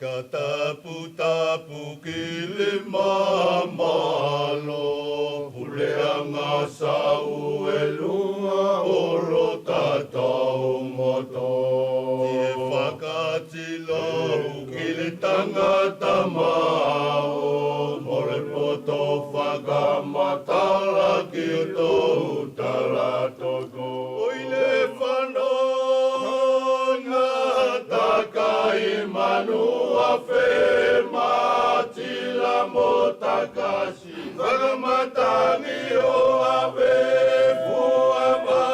Whakatapu-tapu ki le mamalo Puleanga sau e lunga o lo tatau moto Te whakatilo ki le tangata mao Mole poto whakamatala ki o tohu tala toko Oile whanonga takai manua fe matila mo takashi Whakamatangi o ave fuamaka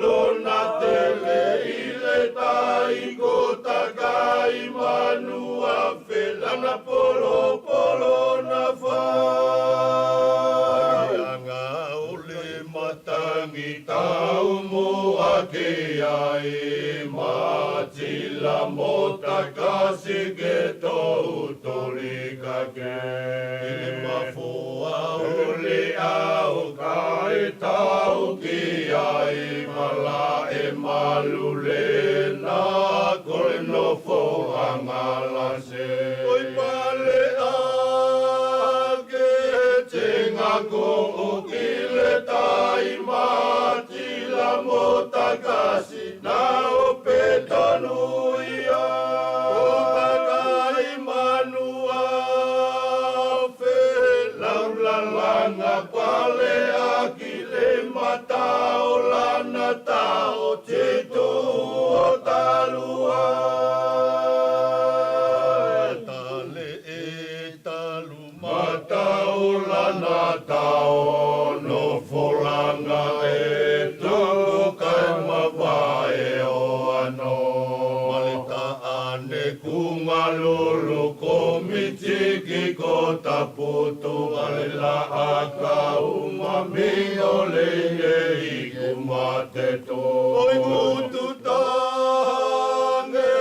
Lona tele ile tai ko takai manua fe Lana polo polo na whai Anga ole matangi tau mo ake ai Matila mo takasi ke tohu toli kake Ile mafua ole au kai tau ki ai Mala e malule na kore no fo angalase Oi pale ake tenga ko o kile tai Matila mo takasi na o petanuia O takai manua fe Laulalanga pale akile matao lana tao te tu o talua Tale e talu matao lana tao no folanga e tuku kai mawae o ano Malita ane kungalulu komitiki ko taputu Alila aka umami ole ye ikumate to Oi mutu tange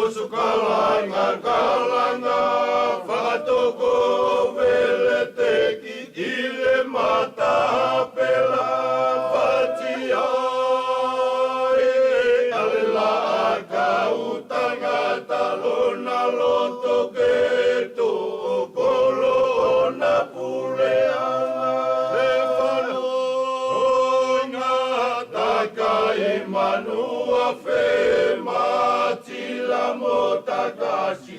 usukalanga kalanga Whakatoko vele teki ile mata pela Whatiai Alila aka utangata lona loto ke tu kolo na puleanga Le whanonga takai manua fe matila mo takashi